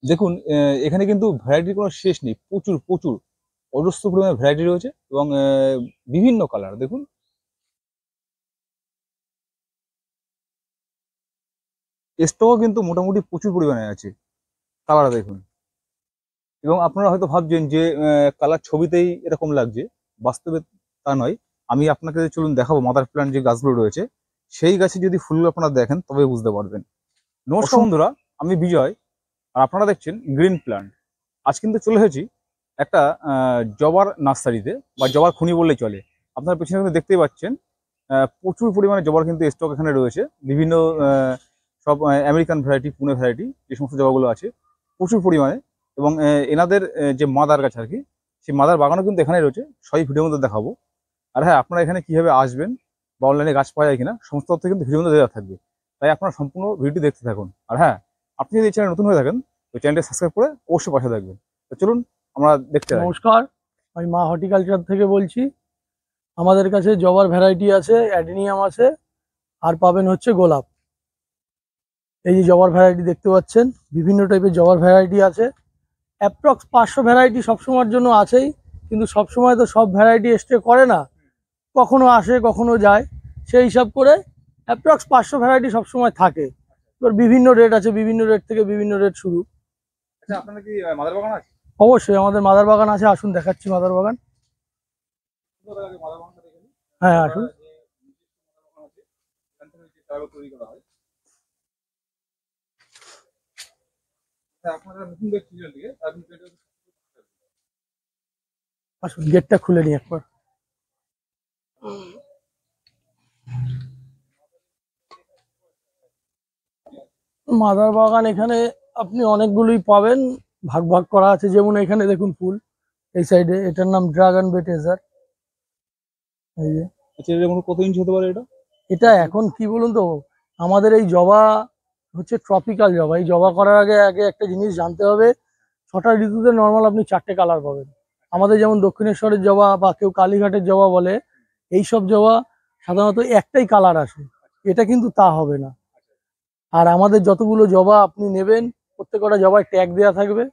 দেখুন এখানে কিন্তু ভ্যারাইটির কোনো শেষ নেই, প্রচুর প্রচুর অজস্র পরিমাণে ভ্যারাইটি রয়েছে এবং বিভিন্ন কালার দেখুন। স্টকও কিন্তু মোটামুটি প্রচুর পরিমাণে আছে। কালার দেখুন, এবং আপনারা হয়তো ভাবছেন যে কালার ছবিতেই এরকম লাগছে, বাস্তবে তা নয়। আমি আপনাকে চলুন দেখাবো মাদার প্ল্যান্ট যে গাছগুলো রয়েছে, সেই গাছে যদি ফুলগুলো আপনারা দেখেন তবে বুঝতে পারবেন। নমস্কার বন্ধুরা, আমি বিজয়, আর আপনারা দেখছেন গ্রিন প্ল্যান্ট। আজ কিন্তু চলে এসেছি একটা জবার নার্সারিতে, বা জবার খনি বললেই চলে। আপনারা পেছনে কিন্তু দেখতেই পাচ্ছেন প্রচুর পরিমাণে জবার কিন্তু স্টক এখানে রয়েছে। বিভিন্ন সব আমেরিকান ভ্যারাইটি, পুনে ভ্যারাইটি, যে সমস্ত জবাগুলো আছে প্রচুর পরিমাণে। এবং এনাদের যে মাদার গাছ আর কি, সেই মাদার বাগানও কিন্তু এখানে রয়েছে, সবই ভিডিওর মধ্যে দেখাবো। আর হ্যাঁ, আপনারা এখানে কীভাবে আসবেন বা অনলাইনে গাছ পাওয়া যায় কিনা সমস্ত তথ্য কিন্তু ভিডিওর মধ্যে দেওয়া থাকবে। তাই আপনারা সম্পূর্ণ ভিডিওটি দেখতে থাকুন। আর হ্যাঁ, আপনি যদি এই চ্যানেল নতুন হয়ে থাকেন ওই চ্যানেলটি সাবস্ক্রাইব করে অবশ্যই পাশে থাকবেন। তো চলুন আমরা দেখতে থাকি। নমস্কার, আমি মা হর্টিকালচার থেকে বলছি। আমাদের কাছে জবার ভ্যারাইটি আছে, অ্যাডেনিয়াম আছে, আর পাবেন হচ্ছে গোলাপ। এই যে জবার ভ্যারাইটি দেখতে পাচ্ছেন, বিভিন্ন টাইপের জবার ভ্যারাইটি আছে। অ্যাপ্রক্স 500 ভ্যারাইটি সবসময়ের জন্য আছেই, কিন্তু সবসময় তো সব ভ্যারাইটি স্টে করে না, কখনো আসে কখনো যায়। সেই হিসাব করে অ্যাপ্রক্স 500 ভ্যারাইটি সবসময় থাকে। এবার বিভিন্ন রেট আছে, বিভিন্ন রেট থেকে বিভিন্ন রেট শুরু। আচ্ছা, আপনাদের কি মাদার বাগান আছে? অবশ্যই আমাদের মাদার বাগান আছে, আসুন দেখাচ্ছি মাদার বাগান। কোথায় আগে মাদার বাগানটা দেখে নিই। হ্যাঁ, আমরা আসুন। যে নিজস্ব মাদার বাগান আছে, এখান থেকে যে চারাগুলো তৈরি করা হয়। হ্যাঁ, আপনারা নতুন দেখছি দিকে তার কিন্তু এটা আসুন, গেটটা খুলে নিই একবার। মাদার বাগান এখানে আপনি অনেকগুলোই পাবেন, ভাগ ভাগ করা আছে। যেমন এখানে দেখুন ফুল, এই সাইডে এটার নাম ড্রাগন বেটেজার। এই যে আচ্ছা, এর মধ্যে কত ইঞ্চি হতে পারে এটা? এটা এখন কি বলুন তো, আমাদের এই জবা হচ্ছে ট্রপিক্যাল জবা। এই জবা করার আগে আগে একটা জিনিস জানতে হবে, 6টা ঋতুতে নর্মাল আপনি 4টে কালার পাবেন। আমাদের যেমন দক্ষিণেশ্বরের জবা বা কেউ কালীঘাটের জবা বলে, এই সব জবা সাধারণত একটাই কালার আসে। এটা কিন্তু তা হবে না। আর আমাদের যতগুলো জবা আপনি নেবেন, প্রত্যেকটা জবায় ট্যাগ দেওয়া থাকবে।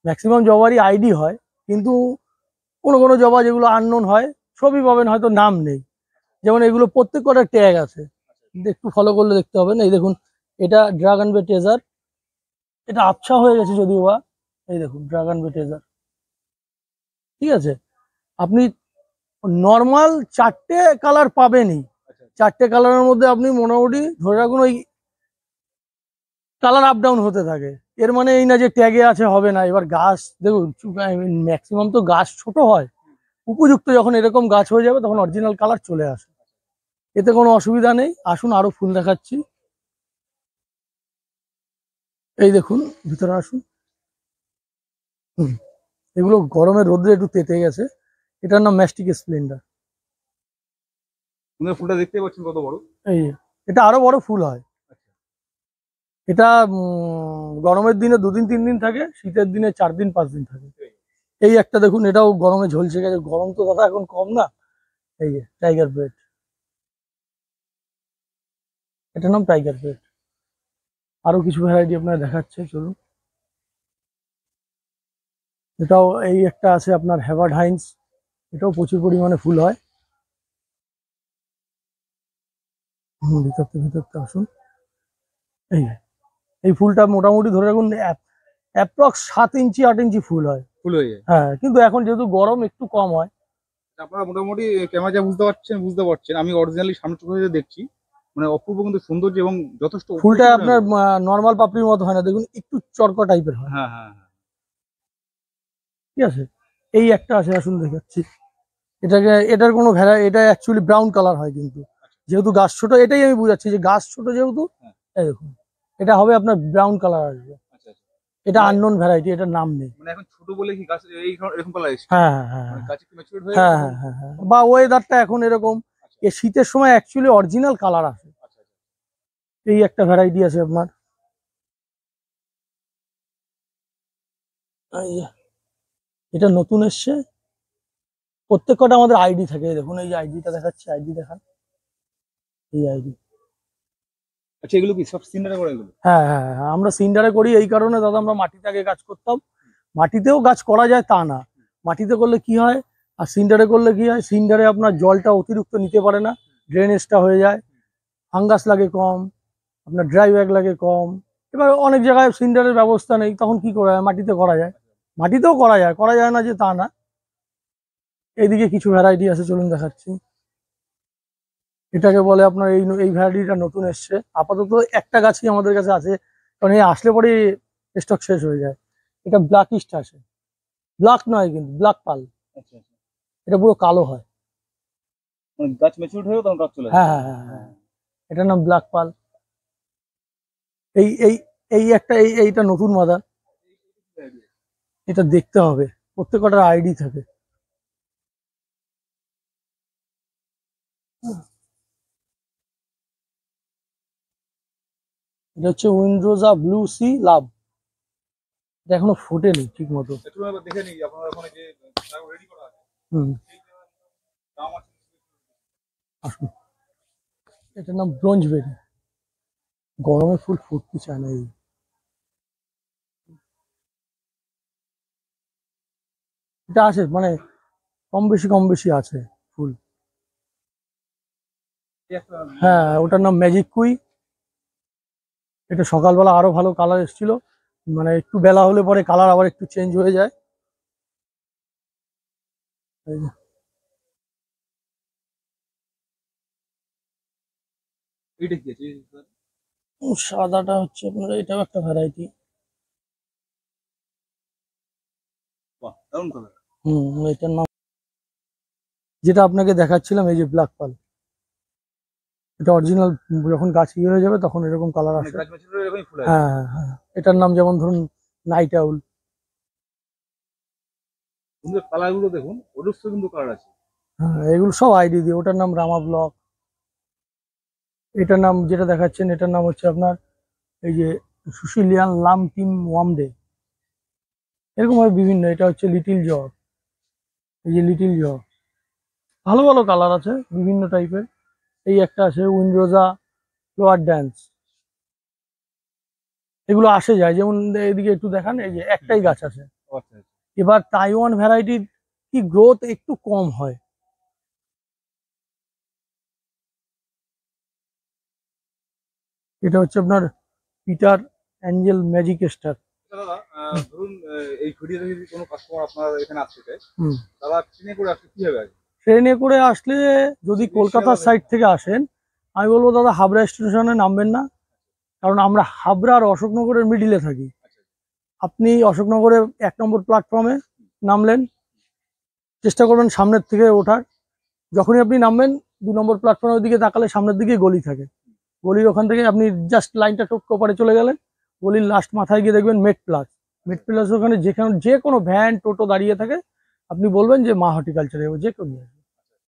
ম্যাক্সিমাম জবারই আইডি হয়, কিন্তু কোনো কোনো জবা যেগুলো আননোন হয়, ছবি পাবেন হয়তো নাম নেই। যেমন এগুলো প্রত্যেক কটা ট্যাগ আছে, কিন্তু একটু ফলো করলে দেখতে হবে না। এই দেখুন, এটা ড্রাগন বে ট্রেজার। এটা আবছা হয়ে গেছে যদিও বা। এই দেখুন ড্রাগন বে ট্রেজার, ঠিক আছে। আপনি নর্মাল 4টে কালার পাবেনই। 4টে কালারের মধ্যে আপনি মোটামুটি ধরে রাখুন ওই কালার আপ ডাউন হতে থাকে। এর মানে এই না যে ট্যাগে আছে হবে না। এবার গাছ দেখুন, ম্যাক্সিমাম তো গাছ ছোট হয়, উপযুক্ত যখন এরকম গাছ হয়ে যাবে তখন অরিজিনাল কালার চলে আসে, এতে কোনো অসুবিধা নেই। আসুন আরো ফুল দেখাচ্ছি। এই দেখুন, ভিতরে আসুন। হুম, এগুলো গরমের রোদ্রে একটু তেতে গেছে। এটার নাম ম্যাস্টিক স্প্লেন্ডার। আপনারা ফুলটা দেখতেই পাচ্ছেন কত বড়। এই যে, এটা আরো বড় ফুল হয়। এটা গরমের দিনে 2 দিন 3 দিন থাকে, শীতের দিনে 4 দিন 5 দিন থাকে। এই একটা দেখুন, এটাও গরমে ঝলসে গেছে। গরম তো দাদা এখন কম না। এই যে টাইগার ব্রেড, এটার নাম টাইগার ব্রেড। আরো কিছু ভ্যারাইটি আপনার দেখাচ্ছে, চলুন। এটাও এই একটা আছে আপনার হ্যাভার্ড হাইন্স, এটাও প্রচুর পরিমাণে ফুল হয়। ভিতরতে আসুন। এই যে, এই ফুলটা মোটামুটি ধরে রাখুন অ্যাপ্রক্স 7 ইঞ্চি 8 ইঞ্চি ফুল হয়। ফুল হয়ে যায়। হ্যাঁ, কিন্তু এখন যেহেতু গরম একটু কম হয়। আপনারা মোটামুটি ক্যামেরা যা বুঝতে পারছেন, আমি অরিজিনালি সামনে চোখে দেখছি, মানে অপূর্ব কিন্তু সৌন্দর্য এবং যথেষ্ট ফুলটা প্রচুর আপনার পরিমাণে। নর্মাল পাপড়ির মতো হয় না, দেখুন একটু চড়কা টাইপের হয়। হ্যাঁ হ্যাঁ হ্যাঁ। ঠিক আছে। এই একটা আছে, আসুন দেখাচ্ছি। এটার কোনো এটা অ্যাকচুয়ালি ব্রাউন কালার হয়, কিন্তু যেহেতু গাছ ছোট, এটাই আমি বুঝাচ্ছি যে গাছ ছোট যেহেতু। হ্যাঁ। এই দেখুন, এটা হবে আপনার ব্রাউন কালার আসবে। আচ্ছা আচ্ছা। এটা মানে আননোন ভ্যারাইটি, এটার নাম নেই। মানে এখন ছোট বলে কি গাছ এরকম কালার এসছে? হ্যাঁ হ্যাঁ মানে হ্যাঁ গাছ একটু ম্যাচিউরড হয়ে গেছে হ্যাঁ তখন। হ্যাঁ হ্যাঁ হ্যাঁ, বা ওয়েদারটা এখন এরকম। আচ্ছা এ শীতের সময় অ্যাকচুয়ালি অরিজিনাল কালার আসে। আচ্ছা আচ্ছা। এই একটা ভ্যারাইটি আছে আপনার। এই যে, এটা নতুন এসছে। প্রত্যেক কটা আমাদের আইডি থাকে। এই দেখুন, এই যে আইডিটা দেখাচ্ছে, আইডি দেখান। এই আইডি, আচ্ছা, এগুলো কি সব সিন্ডারে করে এগুলো? হ্যাঁ হ্যাঁ হ্যাঁ, আমরা সিন্ডারে করি এই কারণে দাদা, আমরা মাটিতে আগে গাছ করতাম। মাটিতেও গাছ করা যায় তা না, মাটিতে করলে কি হয় আর সিন্ডারে করলে কি হয়, সিন্ডারে আপনার জলটা অতিরিক্ত নিতে পারে না, ড্রেনেজটা হয়ে যায়, ফাঙ্গাস লাগে কম, আপনার ড্রাই ব্যাগ লাগে কম। এবার অনেক জায়গায় সিন্ডারের ব্যবস্থা নেই, তখন কি করা যায়, মাটিতে করা যায়। মাটিতেও করা যায় না যে তা না। এইদিকে কিছু ভ্যারাইটি আছে, চলুন দেখাচ্ছি। এটাকে বলে আপনার এই ভ্যারাইটিটা নতুন এসছে, আপাতত একটা গাছই আমাদের কাছে আছে, কারণ এই আসলে পরে স্টক শেষ হয়ে যায়। এটা ব্ল্যাক ইস্ট আছে, ব্ল্যাক নয় কিন্তু ব্ল্যাক পাল, আচ্ছা আচ্ছা, এটা পুরো কালো হয়। মানে গাছ ম্যাচিউর হয়ে তখন গাছ চলে আসে। হ্যাঁ হ্যাঁ হ্যাঁ হ্যাঁ, এটার নাম ব্ল্যাক পাল। এই এই এই একটা এইটা নতুন মাদা, এটা দেখতে হবে, প্রত্যেকটার আইডি থাকে। এটা হচ্ছে উইন্ড্রোজা ব্লু সি লাভ, এটা এখনো ফোটেনি ঠিক মতো। একটু একবার দেখে নিই আপনার ওখানে যে রেডি করা আছে, হুম, দাম আছে। আসুন। এটার নাম ব্রোঞ্জ বেরি, গরমে ফুল ফুটতে চায় না এই। এটা আছে মানে কম বেশি আছে ফুল। হ্যাঁ, ওটার নাম ম্যাজিক কুই। এটা সকালবেলা আরো ভালো কালার এসেছিল, মানে একটু বেলা হলে পরে কালার আবার একটু চেঞ্জ হয়ে যায়। এই যে, এইটা কি আছে? সাদাটা হচ্ছে আপনার, এটাও একটা ভ্যারাইটি। বাহ, দারুণ কালার। এটার নাম যেটা আপনাকে দেখাচ্ছিলাম, এই যে ব্ল্যাক পাল, এটা অরিজিনাল। যখন গাছ ইয়ে হয়ে যাবে তখন এরকম কালার মানে আসে। গাছ ম্যাচিউর হয়ে এরকমই ফুল আসে। হ্যাঁ হ্যাঁ হ্যাঁ, এটার নাম যেমন ধরুন নাইট আউল। কিন্তু কালার গুলো দেখুন, অজস্র কিন্তু কালার আছে। হ্যাঁ, এগুলো সব আইডি দিয়ে। ওটার নাম রামা ব্লক। এটার নাম যেটা দেখাচ্ছেন, এটার নাম হচ্ছে আপনার এই যে সুশিলিয়ান লাম টিম ওয়ামডে, এরকম ভাবে বিভিন্ন। এটা হচ্ছে লিটিল জ, এই যে লিটিল জ, ভালো ভালো কালার আছে বিভিন্ন টাইপের। এই একটা আছে উইন্ডোজা ফ্লোয়ার ড্যান্স, এগুলো আসে যায়। যেমন এদিকে একটু দেখান, এই যে একটাই গাছ আছে। ও আচ্ছা আচ্ছা। এবার তাইওয়ান ভ্যারাইটির কি গ্রোথ একটু কম হয়। এটা হচ্ছে আপনার পিটার অ্যাঞ্জেল ম্যাজিক স্টার। আচ্ছা দাদা, ধরুন এই ভিডিওতে যদি কোনো কাস্টমার আপনার এখানে আসতে চায়, হুম, তারা ট্রেনে করে আসলে কিভাবে আসবে? ট্রেনে করে আসলে যদি কলকাতার শিয়ালদা সাইড থেকে আসেন, আমি বলবো দাদা হাবড়া স্টেশনে নামবেন না, কারণ আমরা হাবড়া আর অশোকনগরের মিডিলে থাকি। আচ্ছা, আপনি অশোকনগরে 1 নম্বর প্ল্যাটফর্মে নামলেন, চেষ্টা করবেন সামনের থেকে ওঠার। যখনই আপনি নামবেন 2 নম্বর প্ল্যাটফর্মের দিকে তাকালে সামনের দিকে গলি থাকে, গলির ওখান থেকে আপনি জাস্ট লাইনটা টোটকে ওপারে চলে গেলেন, গলির লাস্ট মাথায় গিয়ে দেখবেন মেট প্লাস। মেট প্লাস ওখানে যে কোনো ভ্যান টোটো দাঁড়িয়ে থাকে, আপনি বলবেন যে মা হর্টিকালচারে, যে কেউ নিয়ে আসবে।